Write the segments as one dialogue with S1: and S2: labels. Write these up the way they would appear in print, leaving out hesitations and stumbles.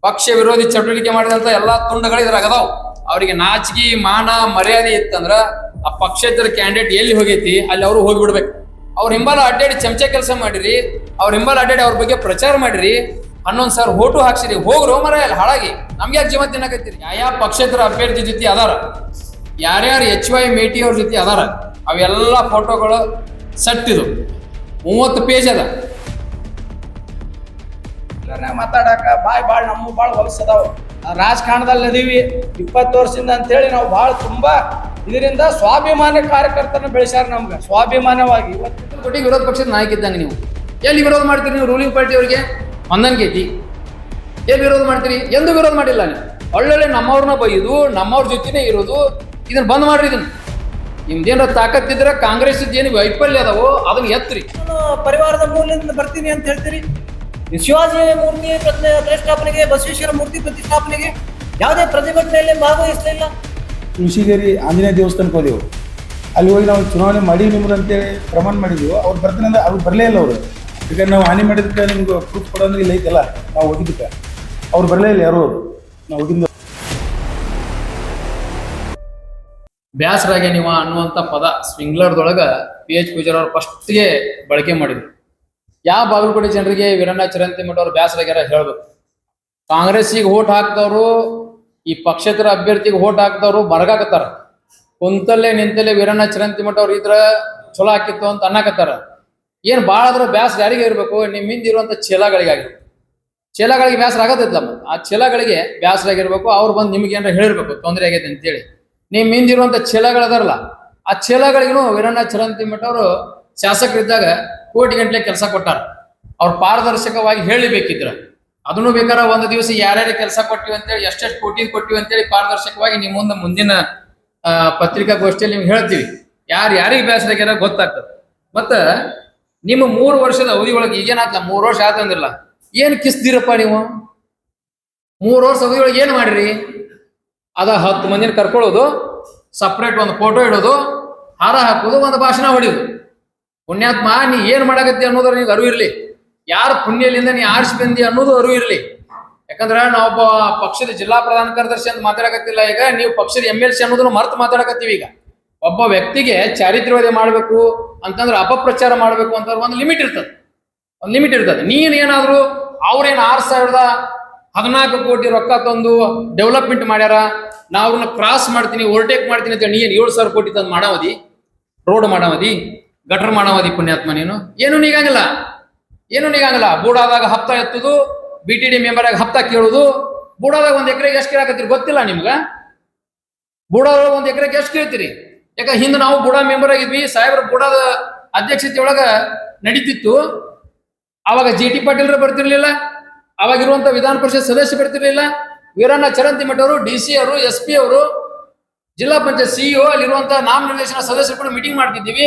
S1: ಪಕ್ಷ ವಿರೋಧಿ ಚಟುವಟಿಕೆ ಮಾಡಿದಂತ ಎಲ್ಲಾ ತುಂಡಗಳು ಇದ್ರಾಗ ಅದಾವ್. ಅವ್ರಿಗೆ ನಾಚಿಕೆ ಮಾನ ಮರ್ಯಾದೆ ಇತ್ತಂದ್ರ ಆ ಪಕ್ಷೇತರ ಕ್ಯಾಂಡಿಡೇಟ್ ಎಲ್ಲಿ ಹೋಗೈತಿ ಅಲ್ಲಿ ಅವರು ಹೋಗಿಬಿಡ್ಬೇಕು. ಅವ್ರ ಹಿಂಬಾಲ ಅಡ್ಡಾಡಿ ಚಮಚ ಕೆಲಸ ಮಾಡಿರಿ, ಅವ್ರ ಹಿಂಬಾಲ ಅಡ್ಡಾಡಿ ಅವ್ರ ಬಗ್ಗೆ ಪ್ರಚಾರ ಮಾಡಿರಿ, 11,000 ಓಟು ಹಾಕ್ಸಿರಿ, ಹೋಗ್ರೋ ಮರ ಅಲ್ಲಿ ಹಾಳಾಗಿ ನಮ್ಗೆ ಯಾಕೆ ಜೀವ ತಿನ್ನಕತ್ತೀರಿ? ಯಾವ ಪಕ್ಷೇತರ ಅಭ್ಯರ್ಥಿ ಜೊತೆ ಅದಾರ, ಯಾರ್ಯಾರು HY ಮೇಟಿ ಅವ್ರ ಜೊತೆ ಅದಾರ, ಅವೆಲ್ಲ ಫೋಟೋಗಳು ಸಟ್ಟಿದು 30 ಪೇಜ್ ಅದ.
S2: ಮಾತಾಡಕ ಬಾಳ್ ನಮ್ಮ ಬಾಳ್ ಹೊಲಸದಾವ. ರಾಜಕಾರಣದಲ್ಲಿ ಅದೀವಿ 20 ವರ್ಷದಿಂದ ಅಂತೇಳಿ ನಾವು ಬಾಳ್ ತುಂಬಾ ಇದರಿಂದ ಸ್ವಾಭಿಮಾನ ಕಾರ್ಯಕರ್ತರನ್ನ ಬೆಳೆಸ್ಯಾರ. ನಮ್ಗೆ ಸ್ವಾಭಿಮಾನವಾಗಿ
S1: ಕೋಟಿ ವಿರೋಧ ಪಕ್ಷದ ನಾಯಕ ಇದ್ದಂಗೆ ನೀವು ಎಲ್ಲಿ ವಿರೋಧ ಮಾಡ್ತೀರಿ? ನೀವು ರೂಲಿಂಗ್ ಪಾರ್ಟಿ ಅವರಿಗೆ ಹೊಂದಾಣಿಕೆ ಐತಿ, ಎಲ್ಲಿ ವಿರೋಧ ಮಾಡ್ತೀರಿ? ಎಂದು ವಿರೋಧ ಮಾಡಿಲ್ಲ ನೀವು. ಒಳ್ಳೊಳ್ಳೆ ನಮ್ಮವ್ರನ್ನ ಬೈದು ನಮ್ಮವ್ರ ಜೊತೆನೇ ಇರೋದು, ಇದನ್ನ ಬಂದ್ ಮಾಡ್ರಿ. ಇದನ್ನ ನಿಮ್ದೇನಾರ ತಾಕತ್ತಿದ್ರೆ ಕಾಂಗ್ರೆಸ್ ಏನು ವೈಫಲ್ಯ ಅದಾವೋ ಅದನ್ನ ಎತ್ರಿ.
S2: ಪರಿವಾರದ ಮೂಲದಿಂದ ಬರ್ತೀನಿ ಅಂತ ಹೇಳ್ತೀರಿ. ಶಿವಾಜಿ ಮೂರ್ತಿ ಪ್ರತಿಷ್ಠಾಪನೆಗೆ, ಬಸವೇಶ್ವರ ಮೂರ್ತಿ ಪ್ರತಿಷ್ಠಾಪನೆಗೆ ಯಾವುದೇ ಪ್ರತಿಭಟನೆಯಲ್ಲಿ ಭಾಗವಹಿಸಲಿಲ್ಲ.
S3: ತುಳಸಿಗೇರಿ ಆಂಜನೇಯ ದೇವಸ್ಥಾನಕ್ಕೆ ಹೋದೆವು. ಅಲ್ಲಿ ಹೋಗಿ ನಾವು ಚುನಾವಣೆ ಮಾಡಿ ನಿಮ್ದು ಅಂತೇಳಿ ಪ್ರಮಾಣ ಮಾಡಿದ್ವು. ಅವ್ರು ಬರ್ತೀನಿ ಅಂದ್ರೆ ಅವ್ರು ಬರಲೇ ಇಲ್ಲ. ಅವರು ಈಗ ನಾವು ಹಾನಿ ಮಾಡಿದಕ್ಕೆ ನಿಮ್ಗೆ ಪ್ರೂಫ್ ಕೊಡೋದ್ರೆ ಇಲ್ಲ ಐತಲ್ಲ, ನಾವು ಹೋಗಿದ್ದಕ್ಕೆ ಅವ್ರು ಬರಲೇ ಇಲ್ಲ. ಯಾರು ನಾವು ಹೋಗಿದ್ದು
S1: ಬ್ಯಾಸರಾಗೆ ನೀವು ಅನ್ನುವಂಥ ಪದ ಸ್ವಿಂಗ್ಲರ್ದೊಳಗ PH ಪೂಜಾರ್ ಅವ್ರು ಫಸ್ಟ್ಗೆ ಬಳಕೆ ಮಾಡಿದ್ರು. ಯಾವ ಬಾಗಲಕೋಟೆ ಜನರಿಗೆ ವೀರಣ್ಣ ಚಿರಂತಿಮಠ ಅವ್ರು ಬ್ಯಾಸರಾಗ್ಯಾರ ಹೇಳ್ಬೇಕು. ಕಾಂಗ್ರೆಸ್ಸಿಗೆ ಓಟ್ ಹಾಕ್ದವ್ರು, ಈ ಪಕ್ಷೇತರ ಅಭ್ಯರ್ಥಿಗೆ ಓಟ್ ಹಾಕ್ದವ್ರು ಬರಗಾಕತ್ತಾರ. ಕುಂತಲ್ಲೇ ನಿಂತಲ್ಲೇ ವೀರಣ್ಣ ಚಿರಂತಿಮಠ ಅವ್ರು ಇದ್ರ ಚಲೋ ಹಾಕಿತ್ತು ಅಂತ ಅನ್ನಕತ್ತಾರ. ಏನ್ ಭಾಳ ಅದ್ರ ಬ್ಯಾಸರ ಯಾರಿಗೆ ಇರ್ಬೇಕು? ನಿಮ್ ಹಿಂದೆ ಇರುವಂತ ಚೇಲಾಗಳಿಗಾಗಿರ್ಬೇಕು. ಚೇಲಾಗಳಿಗೆ ಬ್ಯಾಸರ ಆಗತ್ತಲ್ಲ, ಆ ಚೇಲಾಗಳಿಗೆ ಬ್ಯಾಸರ ಆಗಿರ್ಬೇಕು. ಅವ್ರು ಬಂದು ನಿಮ್ಗೆ ಏನಾರ ಹೇಳಿರ್ಬೇಕು ತೊಂದರೆ ಆಗೈತೆ ಅಂತೇಳಿ. ನಿಮ್ ಹಿಂದಿರುವಂತ ಚೇಲಾಗಳದಾರಲ್ಲ, ಆ ಚೇಲಾಗಳಿಗೂ ವೀರಣ್ಣ ಚಿರಂತಿಮಠ ಅವರು ಶಾಸಕರಿದ್ದಾಗ ಕೋಟಿ ಗಂಟ್ಲೆ ಕೆಲಸ ಕೊಟ್ಟಾರ. ಅವ್ರು ಪಾರದರ್ಶಕವಾಗಿ ಹೇಳಿಬೇಕಿದ್ರ ಅದನ್ನು ಬೇಕಾದ್ರೆ ಒಂದು ದಿವಸ ಯಾರ್ಯಾರು ಕೆಲಸ ಕೊಟ್ಟಿವಿ ಅಂತೇಳಿ, ಎಷ್ಟೆಷ್ಟು ಕೋಟಿ ಕೊಟ್ಟಿವಿ ಅಂತೇಳಿ ಪಾರದರ್ಶಕವಾಗಿ ನಿಮ್ಮ ಮುಂದಿನ ಪತ್ರಿಕಾಗೋಷ್ಠಿಯಲ್ಲಿ ನಿಮ್ಗೆ ಹೇಳ್ತೀವಿ. ಯಾರಿಗೆ ಬೇಸರ ಆಗ್ಯಾರ ಗೊತ್ತಾಗ್ತದೆ. ಮತ್ತ ನಿಮ್ಮ 3 ವರ್ಷದ ಅವಧಿ ಒಳಗೆ ಈಗೇನಾಗ್ಲ 3 ವರ್ಷ ಆತಂದಿಲ್ಲ, ಏನ್ ಕಿಸ್ದಿರಪ್ಪ ನೀವು? 3 ವರ್ಷ ಅವಧಿ ಒಳಗೆ ಏನ್ ಮಾಡಿರಿ? ಅದ 10 ಮಂದಿನ ಕರ್ಕೊಳ್ಳೋದು, ಸಪ್ರೇಟ್ ಒಂದು ಫೋಟೋ ಇಡೋದು, ಹಾರ ಹಾಕೋದು, ಒಂದು ಭಾಷಣ ಹೊಡಿಯೋದು. ಪುಣ್ಯಾತ್ಮ, ನೀ ಏನ್ ಮಾಡಾಕತ್ತಿ ಅನ್ನೋದ್ರ ನಿಂಗೆ ಅರಿವು ಇರ್ಲಿ. ಯಾರು ಪುಣ್ಯಲಿಂದ ನೀ ಆರಿಸಿ ಬಂದಿ ಅನ್ನೋದು ಅರಿವು ಇರ್ಲಿ. ಯಾಕಂದ್ರ ನಾವೊಬ್ಬ ಪಕ್ಷದ ಜಿಲ್ಲಾ ಪ್ರಧಾನ ಕಾರ್ಯದರ್ಶಿ ಅಂತ ಮಾತಾಡಕತ್ತಿಲ್ಲ. ಈಗ ನೀವು ಪಕ್ಷದ MLC ಅನ್ನೋದನ್ನು ಮರ್ತು ಮಾತಾಡಕತ್ತೀವಿ. ಈಗ ಒಬ್ಬ ವ್ಯಕ್ತಿಗೆ ಚಾರಿತ್ರ್ಯವಧೆ ಮಾಡ್ಬೇಕು ಅಂತಂದ್ರೆ, ಅಪಪ್ರಚಾರ ಮಾಡ್ಬೇಕು ಅಂತಂದ್ರೆ ಒಂದು ಲಿಮಿಟ್ ಇರ್ತದೆ. ನೀನ್ ಏನಾದ್ರು ಅವ್ರೇನ್ 6,014 ಕೋಟಿ ರೊಕ್ಕ ತಂದು ಡೆವಲಪ್ಮೆಂಟ್ ಮಾಡ್ಯಾರ, ನಾ ಅವ್ರನ್ನ ಕ್ರಾಸ್ ಮಾಡ್ತೀನಿ, ಓವರ್ಟೇಕ್ ಮಾಡ್ತೀನಿ ಅಂತ ನೀನ್ 7,000 ಕೋಟಿ ತಂದು ಮಾಡಾವದಿ, ರೋಡ್ ಮಾಡಾವದಿ, ಗಟರ್ ಮಾಡಾವದಿ. ಪುಣ್ಯಾತ್ಮ, ಏನು ನೀಗಾಗಲ್ಲ. ಬೂಡಾದಾಗ ಹಪ್ತ ಎತ್ತುದು, BTD ಮೆಂಬರ್ ಆಗಿ ಹಪ್ತ ಕೇಳುದು. ಬೂಡಾದಾಗ 1 ಎಕರೆಗೆ ಎಷ್ಟು ಕೇಳಾಕತ್ತೀರಿ ಗೊತ್ತಿಲ್ಲ ನಿಮ್ಗ? ಬೂಡಾದಾಗ 1 ಎಕರೆಗೆ ಎಷ್ಟು ಕೇಳ್ತೀರಿ? ಯಾಕ ಹಿಂದೆ ನಾವು ಬೂಡಾ ಮೆಂಬರ್ ಆಗಿದ್ವಿ. ಸಾಹೇಬ್ರ ಬೂಡಾದ ಅಧ್ಯಕ್ಷತೆ ಒಳಗ ನಡೀತಿತ್ತು. ಅವಾಗ GT ಪಾಟೀಲ್ರು ಬರ್ತಿರ್ಲಿಲ್ಲ, ಅವಾಗಿರುವಂತ ವಿಧಾನ ಪರಿಷತ್ ಸದಸ್ಯ ಬರ್ತಿರ್ಲಿಲ್ಲ. ವೀರಣ್ಣ ಚಿರಂತಿಮಠ ಅವರು, DC ಅವರು, SP ಅವರು, ಜಿಲ್ಲಾ ಪಂಚಾಯತ್ CEO, ಅಲ್ಲಿರುವಂತ ನಾಮನಿರ್ದೇಶನ ಸದಸ್ಯರು ಕೂಡ ಮೀಟಿಂಗ್ ಮಾಡ್ತಿದ್ದೀವಿ.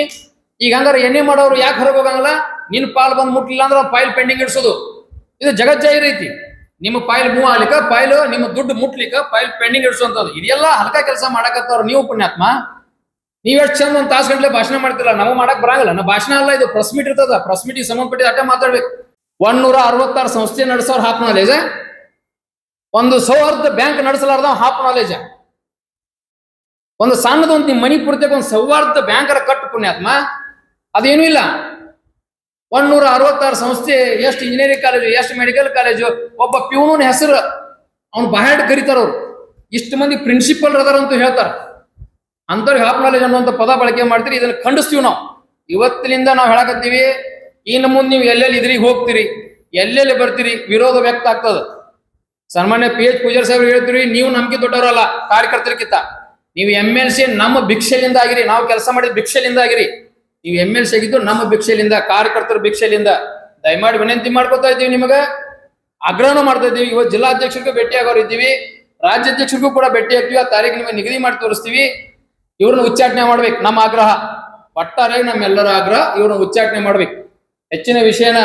S1: ಈಗ ಹಂಗಾರೆ ಎಣ್ಣೆ ಮಾಡೋರು ಯಾಕೆ ಹೊರಗೆ ಹೋಗಂಗಿಲ್ಲ? ನಿನ್ ಪಾಲ್ ಬಂದು ಮುಟ್ಲಿಲ್ಲ ಅಂದ್ರೆ ಫೈಲ್ ಪೆಂಡಿಂಗ್ ಇಡ್ಸೋದು. ಇದು ಜಗಜ್ಜಾಹಿರ್ ಐತಿ. ನಿಮ್ಮ ಫೈಲ್ ಮೂವ್ ಆಗ್ಲಿಕ್ಕ, ಫೈಲ್ ನಿಮ್ಮ ದುಡ್ಡು ಮುಟ್ಲಿಕ್ಕ ಫೈಲ್ ಪೆಂಡಿಂಗ್ ಇಡ್ಸುವಂತದ್ದು. ಇದೆಲ್ಲ ಹಲ್ಕ ಕೆಲಸ ಮಾಡಕತ್ತವ್ರು ನೀವು. ಪುಣ್ಯಾತ್ಮ, ನೀವ್ ಎಷ್ಟು ಚಂದ 1 ತಾಸು ಗಂಟ್ಲೆ ಭಾಷಣ ಮಾಡ್ತಿಲ್ಲ, ನಾವು ಮಾಡಕ್ ಬರಂಗಿಲ್ಲ. ನಾ ಭಾಷಣ ಅಲ್ಲ, ಇದು ಪ್ರೆಸ್ ಮೀಟ್ ಇರ್ತದ. ಪ್ರೆಸ್ ಮೀಟಿಗೆ ಸಂಬಂಧಪಟ್ಟಿದ ಅಟ್ಟ ಮಾತಾಡ್ಬೇಕು. 166 ಸಂಸ್ಥೆ ನಡೆಸೋರು ಹಾಫ್ ನಾಲೇಜ್, ಒಂದು ಸೌಹಾರ್ದ ಬ್ಯಾಂಕ್ ನಡೆಸಲಾರ್ದ ಹಾಫ್ ನಾಲೇಜ್, ಒಂದು ಸಣ್ಣದೊಂದು ನಿಮ್ಮ ಮನಿ ಪೂರ್ತಿಗೆ ಒಂದು ಸೌಹಾರ್ದ ಬ್ಯಾಂಕರ ಕಟ್ಟು. ಪುಣ್ಯಾತ್ಮ, ಅದೇನೂ ಇಲ್ಲ. 166 ಸಂಸ್ಥೆ, ಎಷ್ಟು ಇಂಜಿನಿಯರಿಂಗ್ ಕಾಲೇಜು, ಎಷ್ಟು ಮೆಡಿಕಲ್ ಕಾಲೇಜು, ಒಬ್ಬ ಪ್ಯೂನನ್ ಹೆಸರು ಅವ್ನು ಬಹಳ ಕರೀತಾರ. ಅವ್ರು ಇಷ್ಟು ಮಂದಿ ಪ್ರಿನ್ಸಿಪಲ್ ಅದಾರ ಅಂತ ಹೇಳ್ತಾರ. ಅಂತವ್ರಿಗೆ ಹಾಫ್ ನಾಲೇಜ್ ಅನ್ನುವಂಥ ಪದ ಬಳಕೆ ಮಾಡ್ತೀರಿ. ಇದನ್ನ ಖಂಡಿಸ್ತೀವಿ ನಾವು. ಇವತ್ತಿನಿಂದ ನಾವು ಹೇಳಕತ್ತೀವಿ, ಇನ್ನು ಮುಂದೆ ನೀವು ಎಲ್ಲೆಲ್ಲಿ ಇದ್ರಿಗೆ ಹೋಗ್ತೀರಿ, ಎಲ್ಲೆಲ್ಲಿ ಬರ್ತೀರಿ, ವಿರೋಧ ವ್ಯಕ್ತ ಆಗ್ತದ. ಸನ್ಮಾನ್ಯ PH ಪೂಜಾರ್ ಸಾಹೇಬ್ರು ಹೇಳ್ತೀವಿ, ನೀವು ನಮ್ಗೆ ದೊಡ್ಡವರಲ್ಲ ಕಾರ್ಯಕರ್ತರಿಗಿಂತ. ನೀವು MLC ನಮ್ಮ ಭಿಕ್ಷೆಲಿಂದ ಆಗಿರಿ, ನಾವು ಕೆಲಸ ಮಾಡಿದ ಭಿಕ್ಷೆಲಿಂದ ಆಗಿರಿ. ನೀವು MLC ಆಗಿದ್ದು ನಮ್ಮ ಭಿಕ್ಷೆಲಿಂದ, ಕಾರ್ಯಕರ್ತರ ಭಿಕ್ಷೆಲಿಂದ. ದಯಮಾಡಿ ವಿನಂತಿ ಮಾಡ್ಕೊತಾ ಇದ್ದೀವಿ, ನಿಮಗ ಆಗ್ರಹನೂ ಮಾಡ್ತಾ ಇದ್ದೀವಿ. ಇವತ್ತು ಜಿಲ್ಲಾಧ್ಯಕ್ಷರಿಗೂ ಭೇಟಿ ಆಗೋರು ಇದ್ದೀವಿ, ರಾಜ್ಯಾಧ್ಯಕ್ಷರಿಗೂ ಕೂಡ ಭೇಟಿ ಆಗ್ತೀವಿ. ಆ ತಾರೀಕು ನಿಮಗೆ ನಿಗದಿ ಮಾಡಿ ತೋರಿಸ್ತೀವಿ. ಇವ್ರನ್ನ ಉಚ್ಚಾಟನೆ ಮಾಡ್ಬೇಕು. ನಮ್ಮ ಆಗ್ರಹ ಒಟ್ಟಾರೆ ನಮ್ಮೆಲ್ಲರ ಆಗ್ರಹ, ಇವ್ರನ್ನ ಉಚ್ಚಾಟನೆ ಮಾಡ್ಬೇಕು. ಹೆಚ್ಚಿನ ವಿಷಯನ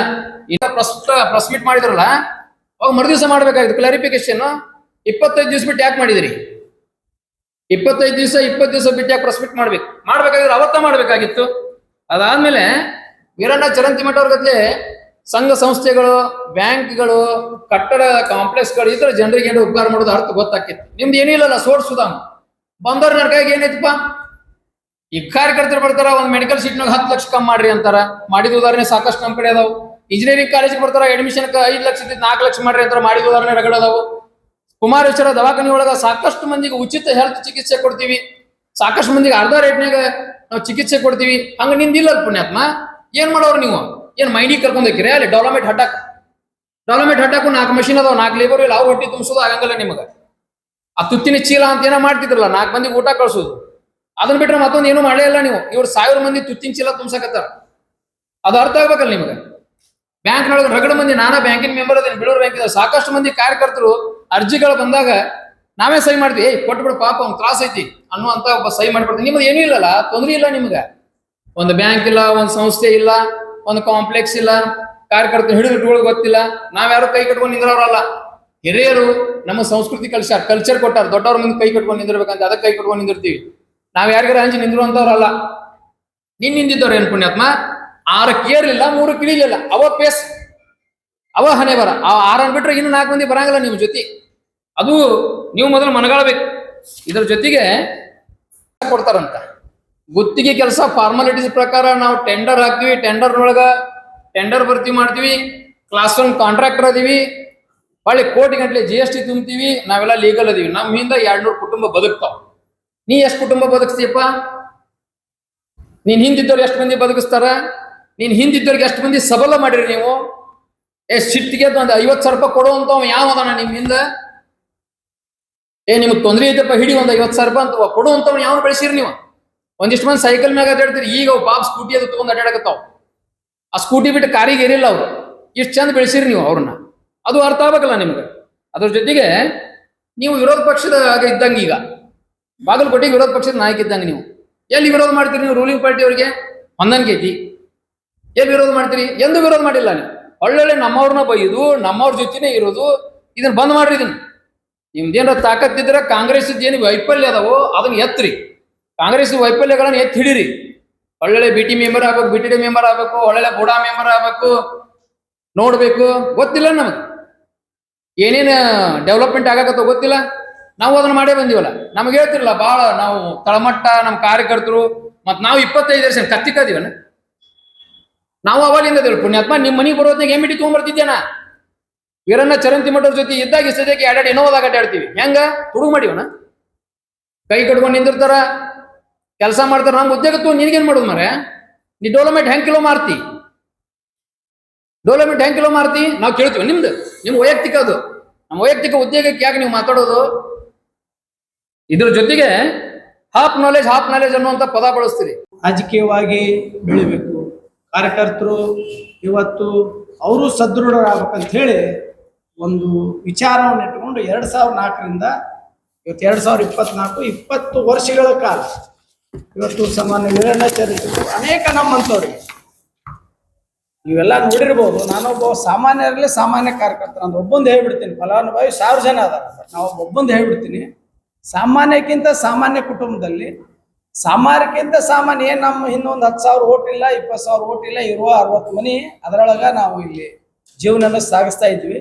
S1: ಪ್ರೆಸ್ ಮೀಟ್ ಮಾಡಿದ್ರಲ್ಲ, ಅವಾಗ ಮರುದಿವಸ ಮಾಡ್ಬೇಕಾಗಿತ್ತು ಕ್ಲಾರಿಫಿಕೇಶನ್. 25 ದಿವಸ ಬಿಟ್ಟು ಯಾಕೆ ಮಾಡಿದಿರಿ? 20 ದಿವಸ ಬಿಟ್ಟು ಯಾಕೆ ಪ್ರೆಸ್ ಮೀಟ್ ಮಾಡ್ಬೇಕಾಗಿದ್ರೆ ಅವತ್ತ ಮಾಡ್ಬೇಕಾಗಿತ್ತು. ಅದಾದ್ಮೇಲೆ ವೀರಣ್ಣ ಚಿರಂತಿಮಠ ಅವ್ರ ಗದ್ಲೆ ಸಂಘ ಸಂಸ್ಥೆಗಳು, ಬ್ಯಾಂಕ್ಗಳು, ಕಟ್ಟಡ ಕಾಂಪ್ಲೆಕ್ಸ್ಗಳು ಇತರ ಜನರಿಗೆ ಏನು ಉಪಕಾರ ಮಾಡೋದು ಅರ್ಥ ಗೊತ್ತಾಕಿತ್ತು. ನಿಮ್ದು ಏನಿಲ್ಲಲ್ಲ ಸೋರ್ಸ್ ಸುಧಾಮ್ ಬಂದವ್ರ ನಡ್ಕಾಗಿ ಏನೈತಪ್ಪ, ಈ ಕಾರ್ಯಕರ್ತರು ಬರ್ತಾರ ಒಂದ್ ಮೆಡಿಕಲ್ ಸೀಟ್ನಾಗ 10 ಲಕ್ಷ ಕಮ್ಮಿ ಮಾಡ್ರಿ ಅಂತಾರ. ಮಾಡಿದ ಉದಾಹರಣೆ ಸಾಕಷ್ಟು ನಮ್ಮ ಕಡೆ ಅದಾವು. ಇಂಜಿನಿಯರಿಂಗ್ ಕಾಲೇಜ್ಗೆ ಬರ್ತಾರ ಅಡ್ಮಿಷನ್ 5 ಲಕ್ಷ ಇದ್ದು 4 ಲಕ್ಷ ಮಾಡ್ರಿ ಅಂತಾರ. ಮಾಡಿದ ಉದಾಹರಣೆ ರಗಡ ಅದಾವು. ಕುಮಾರೇಶ್ವರ ದವಾಖಾನೆ ಒಳಗ ಸಾಕಷ್ಟು ಮಂದಿಗೆ ಉಚಿತ ಹೆಲ್ತ್ ಚಿಕಿತ್ಸೆ ಕೊಡ್ತೀವಿ, ಸಾಕಷ್ಟು ಮಂದಿಗೆ ಅರ್ಧ ರೇಟ್ನಾಗ ನಾವು ಚಿಕಿತ್ಸೆ ಕೊಡ್ತೀವಿ. ಹಂಗ ನಿಂದಿಲ್ಲ ಪುಣ್ಯಾತ್ಮ. ಏನ್ ಮಾಡೋರು ನೀವು? ಏನ್ ಮೈನಿಗೆ ಕರ್ಕೊಂಡ್ ಹೋಗಿರಿ ಅಲ್ಲಿ ಡೆವಲಪ್ಮೆಂಟ್ ಹಟ್ಟಾಕು 4 ಮಷಿನ್ ಅದಾವ, 4 ಲೇಬರ್ ಇಲ್ಲ, ಅವ್ರು ಹೊಟ್ಟಿ ತುಂಬಿಸೋದು ಆಗಂಗಿಲ್ಲ ನಿಮಗ. ಆ ತುತ್ತಿನ ಚೀಲ ಅಂತ ಏನೋ ಮಾಡ್ತಿದ್ರಲ್ಲ, 4 ಮಂದಿಗೆ ಊಟ ಕಳ್ಸೋದು, ಅದನ್ನ ಬಿಟ್ರೆ ಮತ್ತೊಂದು ಏನು ಮಾಡೇ ಇಲ್ಲ ನೀವು. ಇವ್ರು 1000 ಮಂದಿ ತುತ್ತಿನ ಚೀಲ ತುಂಬ್ಸಕತ್ತಾರ. ಅದು ಅರ್ಥ ಆಗ್ಬೇಕಲ್ಲ ನಿಮಗೆ. ಬ್ಯಾಂಕ್ನೊಳಗೆ ರಗಡ ಮಂದಿ, ನಾನಾ ಬ್ಯಾಂಕಿನ ಮೆಂಬರ್ ಅದೇನು, ಬೆಳೂರು ಬ್ಯಾಂಕ್ ಇದೆ, ಸಾಕಷ್ಟು ಮಂದಿ ಕಾರ್ಯಕರ್ತರು ಅರ್ಜಿಗಳು ಬಂದಾಗ ನಾವೇ ಸಹಿ ಮಾಡ್ತೀವಿ. ಕೊಟ್ಬಿಡು ಪಾಪ ಅವ್ನು ತ್ರಾಸ ಐತಿ ಅನ್ನುವಂತ ಒಬ್ಬ ಸಹಿ ಮಾಡ್ಬಿಡ್ತೀವಿ. ನಿಮ್ದು ಏನೂ ಇಲ್ಲಲ್ಲ, ತೊಂದ್ರೆ ಇಲ್ಲ ನಿಮ್ಗೆ. ಒಂದು ಬ್ಯಾಂಕ್ ಇಲ್ಲ, ಒಂದು ಸಂಸ್ಥೆ ಇಲ್ಲ, ಒಂದು ಕಾಂಪ್ಲೆಕ್ಸ್ ಇಲ್ಲ, ಕಾರ್ಯಕರ್ತರು ಹಿಡಿದು ಗೊತ್ತಿಲ್ಲ. ನಾವ್ಯಾರು ಕೈ ಕಟ್ಕೊಂಡು ನಿಂದ್ರವ್ರಲ್ಲ. ಹಿರಿಯರು ನಮ್ಮ ಸಂಸ್ಕೃತಿ ಕಲ್ಚರ್ ಕೊಟ್ಟಾರ. ದೊಡ್ಡವ್ರ ಮುಂದೆ ಕೈ ಕಟ್ಕೊಂಡು ನಿಂದಿರ್ಬೇಕಂತ ಅದಕ್ಕೆ ಕೈ ಕಟ್ಕೊಂಡು ನಿಂದಿರ್ತೀವಿ. ನಾವ್ ಯಾರಿಗಾರ ಹಂಚಿ ನಿಂದಿರುವಂತವ್ರಲ್ಲ. ನಿಂದಿದ್ದವ್ರ ಏನ್ ಪುಣ್ಯಾತ್ಮ? 6ಕ್ಕೆ ಏರ್ಲಿಲ್ಲ, 3ಕ್ಕೆ ಇಳಿಲಿಲ್ಲ, ಅವ ಪೇಸ್, ಅವ ಹಣೆ ಬರ. ಆ 6 ಬಿಟ್ರೆ ಇನ್ನು 4 ಮಂದಿ ಬರಂಗಿಲ್ಲ ನಿಮ್ ಜೊತೆ. ಅದು ನೀವು ಮೊದಲು ಮನಗಾಳ್ಬೇಕು. ಇದ್ರ ಜೊತೆಗೆ ಕೊಡ್ತಾರಂತ ಗುತ್ತಿಗೆ ಕೆಲಸ ಫಾರ್ಮಾಲಿಟೀಸ್ ಪ್ರಕಾರ ನಾವು ಟೆಂಡರ್ ಹಾಕ್ತಿವಿ. ಟೆಂಡರ್ ಭರ್ತಿ ಮಾಡ್ತೀವಿ. ಕ್ಲಾಸ್ 1 ಕಾಂಟ್ರಾಕ್ಟರ್ ಅದೀವಿ. ಹೊಳ್ಳಿ ಕೋಟಿ ಗಂಟ್ಲೆ GST ತುಂಬ್ತೀವಿ. ನಾವೆಲ್ಲ ಲೀಗಲ್ ಅದೀವಿ. ನಮ್ಮ ಹಿಂದ 200 ಕುಟುಂಬ ಬದುಕ್ತಾವ. ನೀ ಎಷ್ಟು ಕುಟುಂಬ ಬದುಕಿಸ್ತೀಯಪ್ಪ? ನೀನ್ ಹಿಂದಿದ್ದವ್ರು ಎಷ್ಟು ಮಂದಿ ಬದುಕಿಸ್ತಾರ? ನೀನ್ ಹಿಂದಿದ್ದವ್ರಿಗೆ ಎಷ್ಟು ಮಂದಿ ಸಬಲ ಮಾಡಿರಿ ನೀವು? ಸಿಟ್ಟಿಗೆ ಒಂದು 50,000 ರೂಪಾಯಿ ಕೊಡುವಂತವ್ ಯಾವ ಅದಾನ ನಿಮ್ ಹಿಂದ? ನಿಮ್ಗೆ ತೊಂದ್ರೆ ಐತಪ್ಪ, ಹಿಡಿ ಒಂದು 50,000 ರೂಪಾಯಿ ಅಂತ ಕೊಡುವಂತವ್ ಯಾವ ಬೆಳೆಸಿರಿ ನೀವು? ಒಂದಿಷ್ಟು ಮಂದಿ ಸೈಕಲ್ ಮ್ಯಾಗ ಅಡ್ಡಾಡ್ತೀರಿ. ಈಗ ಪಾಪ ಸ್ಕೂಟಿ ಅದು ತಗೊಂಡ್ ಅಡ್ಡಾಡಕತ್ತಾವ. ಆ ಸ್ಕೂಟಿ ಬಿಟ್ಟು ಕಾರಿಗೆ ಏರಿಲ್ಲ ಅವ್ರು. ಇಷ್ಟು ಚಂದ ಬೆಳೆಸಿರಿ ನೀವು ಅವ್ರನ್ನ. ಅದು ಅರ್ಥ ಆಗ್ಬೇಕಲ್ಲ ನಿಮ್ಗೆ. ಅದ್ರ ಜೊತೆಗೆ ನೀವು ವಿರೋಧ ಪಕ್ಷದ ಇದ್ದಂಗೆ, ಈಗ ಬಾಗಲಕೋಟೆಗೆ ವಿರೋಧ ಪಕ್ಷದ ನಾಯಕ ಇದ್ದಂಗೆ ನೀವು ಎಲ್ಲಿ ವಿರೋಧ ಮಾಡ್ತೀರಿ? ನೀವು ರೂಲಿಂಗ್ ಪಾರ್ಟಿ ಅವರಿಗೆ ಹೊಂದಾಣಿಕೆ ಐತಿ, ಎಲ್ಲಿ ವಿರೋಧ ಮಾಡ್ತೀರಿ? ಎಂದು ವಿರೋಧ ಮಾಡಿಲ್ಲ ನೀವು. ಒಳ್ಳೊಳ್ಳೆ ನಮ್ಮವ್ರನ್ನ ಬೈದು ನಮ್ಮವ್ರ ಜೊತೆನೇ ಇರೋದು. ಇದನ್ನ ಬಂದ್ ಮಾಡ್ರಿ. ಇದನ್ನ ನಿಮ್ದೇನಾರ ತಾಕತ್ತಿದ್ರೆ ಕಾಂಗ್ರೆಸ್ ಏನು ವೈಫಲ್ಯ ಅದಾವೋ ಅದನ್ನ ಎತ್ರಿ. ಕಾಂಗ್ರೆಸ್ ವೈಫಲ್ಯಗಳನ್ನ ಎತ್ತಿ ಹಿಡೀರಿ. ಒಳ್ಳೊಳ್ಳೆ BT ಮೆಂಬರ್ ಆಗ್ಬೇಕು, BTD ಮೆಂಬರ್ ಆಗ್ಬೇಕು, ಒಳ್ಳೊಳ್ಳೆ ಬುಡಾ ಮೆಂಬರ್ ಆಗ್ಬೇಕು, ನೋಡ್ಬೇಕು. ಗೊತ್ತಿಲ್ಲ ನಮಗೆ ಏನೇನು ಡೆವಲಪ್ಮೆಂಟ್ ಆಗಕತ್ತೋ ಗೊತ್ತಿಲ್ಲ. ನಾವು ಅದನ್ನ ಮಾಡೇ ಬಂದಿವಲ್ಲ. ನಮ್ಗೆ ಹೇಳ್ತಿರಲ್ಲ ಭಾಳ, ನಾವು ತಳಮಟ್ಟ ನಮ್ಮ ಕಾರ್ಯಕರ್ತರು ಮತ್ ನಾವು 25 ವರ್ಷ ಕತ್ತಿಕದೀವನ ನಾವು ಅವಾಗಿಂದ ಪುಣ್ಯಾತ್ಮ. ನಿಮ್ಮ ಮನೆಗೆ ಬರೋದ್ನಾಗ MIT ತೊಗೊಂಡ್ಬರ್ತಿದ್ದೇನ? ವೀರಣ್ಣ ಚರಂತಿಮಠವ್ರ ಜೊತೆ ಇದ್ದಾಗ ಸದ್ಯಕ್ಕೆ 2 ಏನೋದಾಗ ಅಡ್ಡಾಡ್ತೀವಿ. ಹೆಂಗ ತುಡುಗು ಮಾಡಿವನ? ಕೈ ಕಟ್ಕೊಂಡು ನಿಂದಿರ್ತಾರ, ಕೆಲಸ ಮಾಡ್ತಾರ. ನಮ್ಮ ಉದ್ಯೋಗ ನಿನಗೇನ್ ಮಾಡೋದು ಮರೆ? ನೀ ಡೆವಲಪ್ಮೆಂಟ್ ಹೆಂಗ್ ಕಿಲೋ ಮಾರ್ತಿ? ನಾವು ಕೇಳ್ತೀವಿ. ನಿಮ್ ವೈಯಕ್ತಿಕ ಅದು. ನಮ್ಮ ವೈಯಕ್ತಿಕ ಉದ್ಯೋಗಕ್ಕೆ ಯಾಕೆ ನೀವು ಮಾತಾಡೋದು? ಇದ್ರ ಜೊತೆಗೆ ಹಾಫ್ ನಾಲೆಜ್ ಅನ್ನುವಂತ ಪದ ಬಳಸ್ತೀರಿ.
S2: ರಾಜಕೀಯವಾಗಿ ಬೆಳಿಬೇಕು ಕಾರ್ಯಕರ್ತರು. ಇವತ್ತು ಅವರು ಸದೃಢರಾಗಬೇಕಂತ ಹೇಳಿ ಒಂದು ವಿಚಾರವನ್ನು ಇಟ್ಟುಕೊಂಡು 2004ರಿಂದ ಇವತ್ತು 2024 20 ವರ್ಷಗಳ ಕಾಲ ಇವತ್ತು ಸಾಮಾನ್ಯ ವೀರಣ್ಣಾಚಾರ್ಯ ಅನೇಕ ನಮ್ಮಂಥವ್ರಿಗೆ ನೀವೆಲ್ಲ ನೋಡಿರ್ಬೋದು. ನಾನೊಬ್ಬ ಸಾಮಾನ್ಯರಲ್ಲಿ ಸಾಮಾನ್ಯ ಕಾರ್ಯಕರ್ತರ ಅಂತ ಒಬ್ಬೊಂದು ಹೇಳ್ಬಿಡ್ತೀನಿ. ಫಲಾನುಭವಿ 1000 ಜನ ಅದಾರ. ನಾವು ಒಬ್ಬೊಂದು ಹೇಳ್ಬಿಡ್ತೀನಿ. ಸಾಮಾನ್ಯಕ್ಕಿಂತ ಸಾಮಾನ್ಯ ಕುಟುಂಬದಲ್ಲಿ ಸಾಮಾನ್ಯಕ್ಕಿಂತ ಸಾಮಾನ್ಯ ನಮ್ಮ ಇನ್ನೊಂದು 10,000 ಓಟ್ ಇಲ್ಲ, 20,000 ಓಟ್ ಇಲ್ಲ, ಇರುವ 60 ಮನಿ ಅದರೊಳಗ ನಾವು ಇಲ್ಲಿ ಜೀವನನ ಸಾಗಿಸ್ತಾ ಇದ್ವಿ.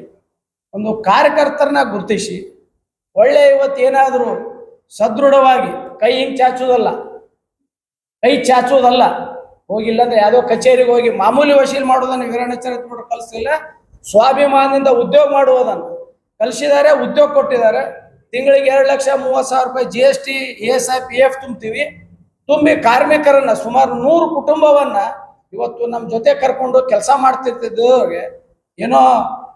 S2: ಒಂದು ಕಾರ್ಯಕರ್ತರನ್ನ ಗುರುತಿಸಿ ಒಳ್ಳೆ ಇವತ್ತು ಏನಾದರೂ ಸದೃಢವಾಗಿ ಕೈ ಹಿಂಗೆ ಚಾಚೋದಲ್ಲ, ಹೋಗಿಲ್ಲ ಅಂದ್ರೆ ಯಾವುದೋ ಕಚೇರಿಗೆ ಹೋಗಿ ಮಾಮೂಲಿ ವಸೂಲಿ ಮಾಡೋದನ್ನು ವೀರಣ್ಣಾಚಾರ್ಯ ಕಲಿಸಿಲ್ಲ. ಸ್ವಾಭಿಮಾನದಿಂದ ಉದ್ಯೋಗ ಮಾಡುವುದನ್ನು ಕಲಿಸಿದ್ದಾರೆ, ಉದ್ಯೋಗ ಕೊಟ್ಟಿದ್ದಾರೆ. ತಿಂಗಳಿಗೆ 2,30,000 ರೂಪಾಯಿ GST ESI PF ತುಂಬಿ ಕಾರ್ಮಿಕರನ್ನ ಸುಮಾರು 100 ಕುಟುಂಬವನ್ನ ಇವತ್ತು ನಮ್ಮ ಜೊತೆ ಕರ್ಕೊಂಡು ಕೆಲಸ ಮಾಡ್ತಿರ್ತಿದ್ದವ್ರಿಗೆ ಏನೋ